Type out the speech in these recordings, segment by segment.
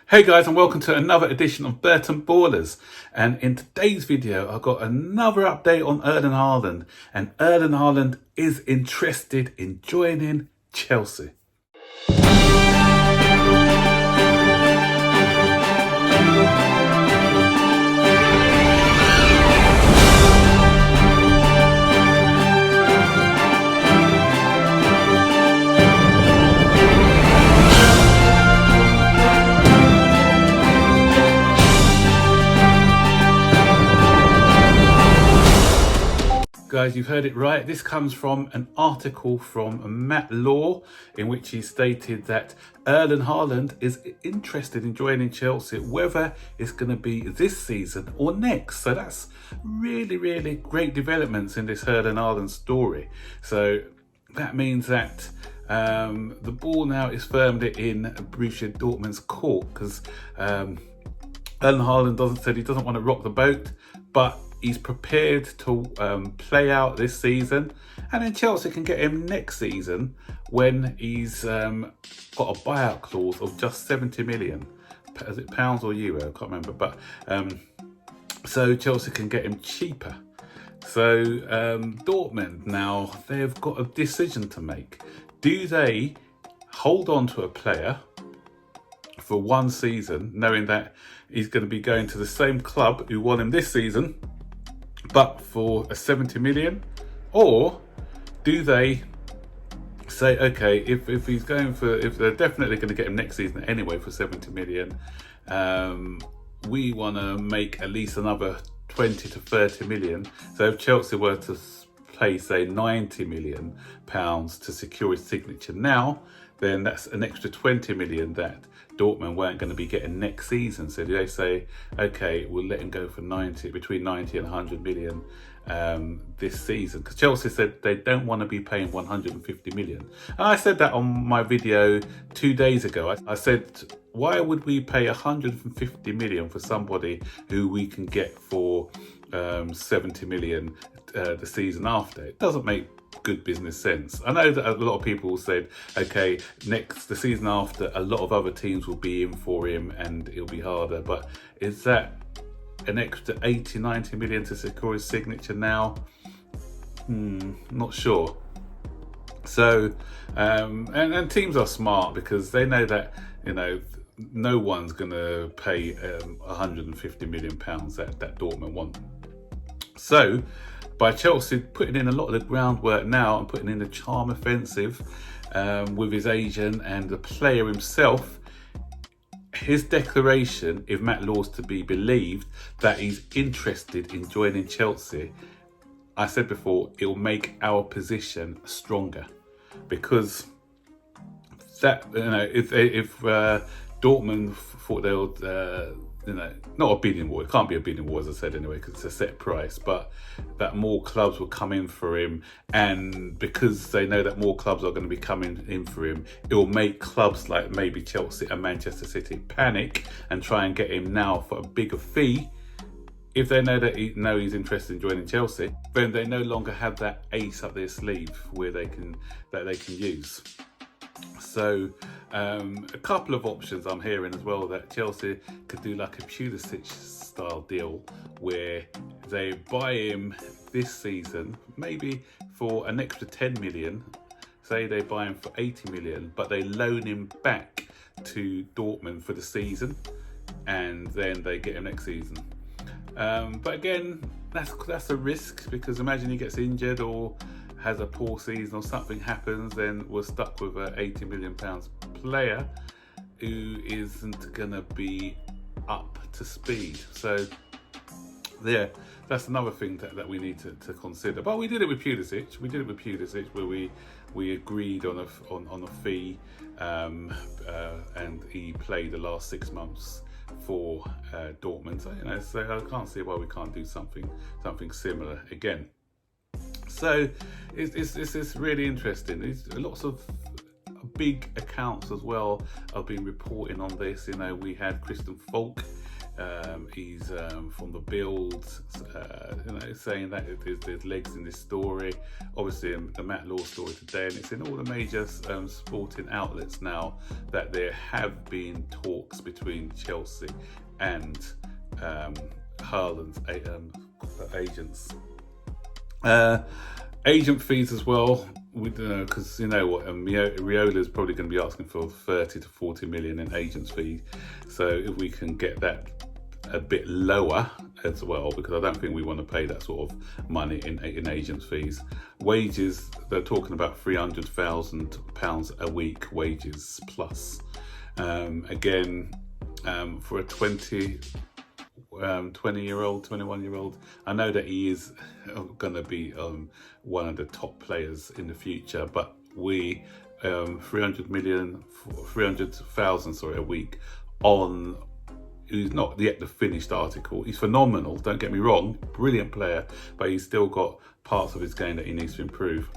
Hey guys, and welcome to another edition of Burton Ballers. And in today's video, I've got another update on Erling Haaland. And Erling Haaland is interested in joining Chelsea. Guys, you've heard it right. This comes from an article from Matt Law in which he stated that Erling Haaland is interested in joining Chelsea, whether it's going to be this season or next. So that's really great developments in this Erling Haaland story. So that means that the ball now is firmly in Borussia Dortmund's court because Erling Haaland said he doesn't want to rock the boat, but he's prepared to play out this season, and then Chelsea can get him next season when he's got a buyout clause of just 70 million. Is it pounds or euro? I can't remember. But so Chelsea can get him cheaper. So Dortmund now, they've got a decision to make. Do they hold on to a player for one season, knowing that he's going to be going to the same club who won him this season, but for a 70 million? Or do they say, okay, if he's going for, if they're definitely going to get him next season anyway for 70 million, we want to make at least another 20 to 30 million. So if Chelsea were to pay, say, 90 million pounds to secure his signature now, then that's an extra 20 million that Dortmund weren't going to be getting next season. So they say, okay, we'll let him go for between 90 and 100 million this season. Because Chelsea said they don't want to be paying 150 million. And I said that on my video 2 days ago. I said, why would we pay 150 million for somebody who we can get for 70 million the season after? It doesn't make good business sense. I know that a lot of people said, okay, the season after, a lot of other teams will be in for him and it'll be harder. But is that an extra 80, 90 million to secure his signature now? Not sure. So, and teams are smart because they know that, you know, no one's going to pay 150 million pounds that Dortmund want. So, by Chelsea putting in a lot of the groundwork now and putting in the charm offensive with his agent and the player himself, his declaration, if Matt Law's to be believed, that he's interested in joining Chelsea, I said before, it will make our position stronger. Because that, you know, if Dortmund thought they would, you know, not a bidding war. It can't be a bidding war, as I said anyway, because it's a set price. But that more clubs will come in for him, and because they know that more clubs are going to be coming in for him, it will make clubs like maybe Chelsea and Manchester City panic and try and get him now for a bigger fee. If they know that he's interested in joining Chelsea, then they no longer have that ace up their sleeve where they can use. So a couple of options I'm hearing as well, that Chelsea could do like a Pulisic style deal where they buy him this season, maybe for an extra 10 million. Say they buy him for 80 million, but they loan him back to Dortmund for the season, and then they get him next season. But again, that's a risk, because imagine he gets injured or has a poor season or something happens, then we're stuck with an 80 million pounds player who isn't gonna be up to speed. So yeah, that's another thing that we need to consider. But we did it with Pulisic. Where we agreed on a fee, and he played the last 6 months for Dortmund. So, you know, so I can't see why we can't do something similar again. So it's really interesting. There's lots of big accounts as well have been reporting on this. You know, we had Christian Falk, he's from the Build, you know, saying that there's legs in this story. Obviously, the Matt Law story today, and it's in all the major sporting outlets now that there have been talks between Chelsea and Haaland's agents. Agent fees as well, because you know what, Riola is probably going to be asking for 30 to 40 million in agents fees. So if we can get that a bit lower as well, because I don't think we want to pay that sort of money in agents fees. Wages, they're talking about £300,000 a week wages plus. Again, for a 20-year-old, 21-year-old. I know that he is going to be one of the top players in the future, but we 300,000 a week on. He's not yet the finished article. He's phenomenal, don't get me wrong, brilliant player, but he's still got parts of his game that he needs to improve.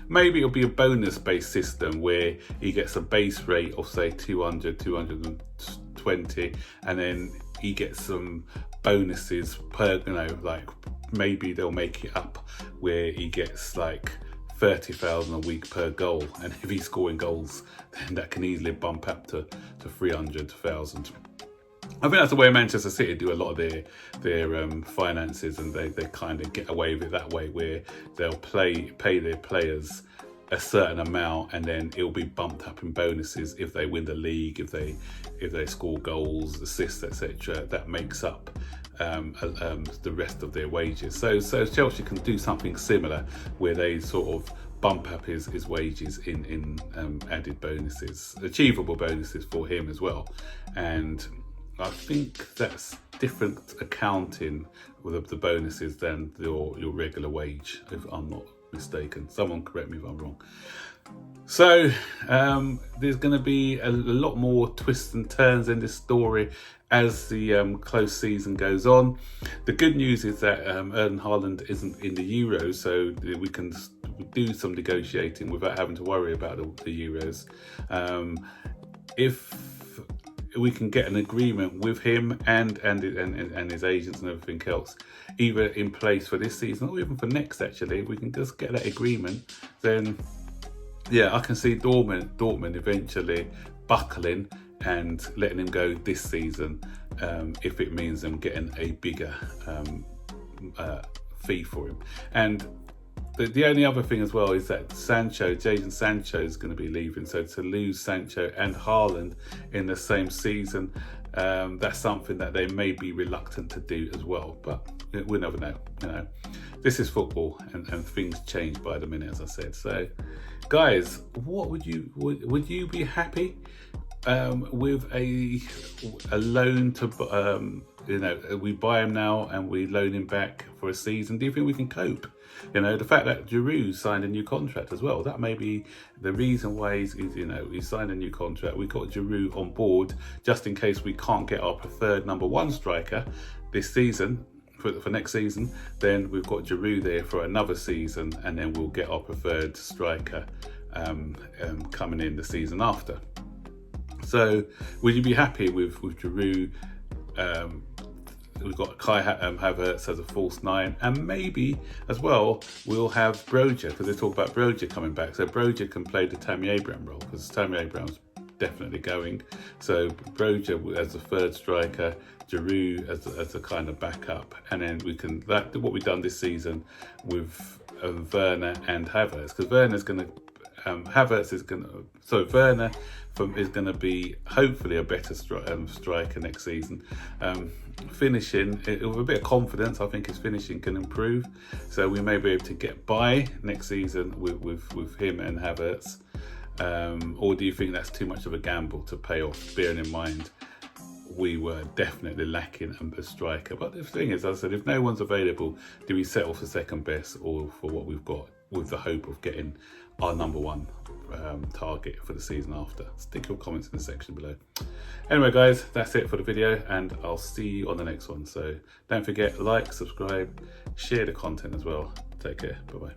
Maybe it'll be a bonus-based system where he gets a base rate of say 200, 220, and then he gets some bonuses per, you know, like maybe they'll make it up where he gets like 30,000 a week per goal, and if he's scoring goals, then that can easily bump up to 300,000. I think that's the way Manchester City do a lot of their finances, and they kind of get away with it that way, where they'll pay their players a certain amount, and then it'll be bumped up in bonuses if they win the league, if they score goals, assists, etc. That makes up the rest of their wages. So Chelsea can do something similar, where they sort of bump up his wages in added bonuses, achievable bonuses for him as well. And I think that's different accounting with the bonuses than your regular wage, if I'm not mistaken. Someone correct me if I'm wrong. So there's going to be a lot more twists and turns in this story as the close season goes on. The good news is that Erling Haaland isn't in the Euros, so we can do some negotiating without having to worry about the Euros. If we can get an agreement with him and his agents and everything else, either in place for this season or even for next, actually, if we can just get that agreement, then yeah, I can see Dortmund eventually buckling and letting him go this season, if it means them getting a bigger fee for him. And the only other thing as well is that Jadon Sancho is going to be leaving. So to lose Sancho and Haaland in the same season, that's something that they may be reluctant to do as well. But we'll never know. You know, this is football, and things change by the minute, as I said. So, guys, what would you be happy with a loan to you know, we buy him now and we loan him back for a season? Do you think we can cope? You know, the fact that Giroud signed a new contract as well, that may be the reason why he's signed a new contract. We got Giroud on board just in case we can't get our preferred number one striker this season, for next season. Then we've got Giroud there for another season, and then we'll get our preferred striker coming in the season after. So would you be happy with Giroud? We've got Kai Havertz as a false nine, and maybe as well we'll have Broja, because they talk about Broja coming back. So Broja can play the Tammy Abraham role, because Tammy Abraham's definitely going. So Broja as a third striker, Giroud as a kind of backup, and then we can what we've done this season with Werner and Havertz, because Werner's going to Havertz is going to, so Werner is going to be hopefully a better striker next season. Finishing, with a bit of confidence, I think his finishing can improve. So we may be able to get by next season with him and Havertz. Or do you think that's too much of a gamble to pay off, bearing in mind we were definitely lacking a striker? But the thing is, as I said, if no one's available, do we settle for second best or for what we've got, with the hope of getting our number one target for the season after? Stick your comments in the section below. Anyway, guys, that's it for the video, and I'll see you on the next one. So don't forget, like, subscribe, share the content as well. Take care. Bye bye.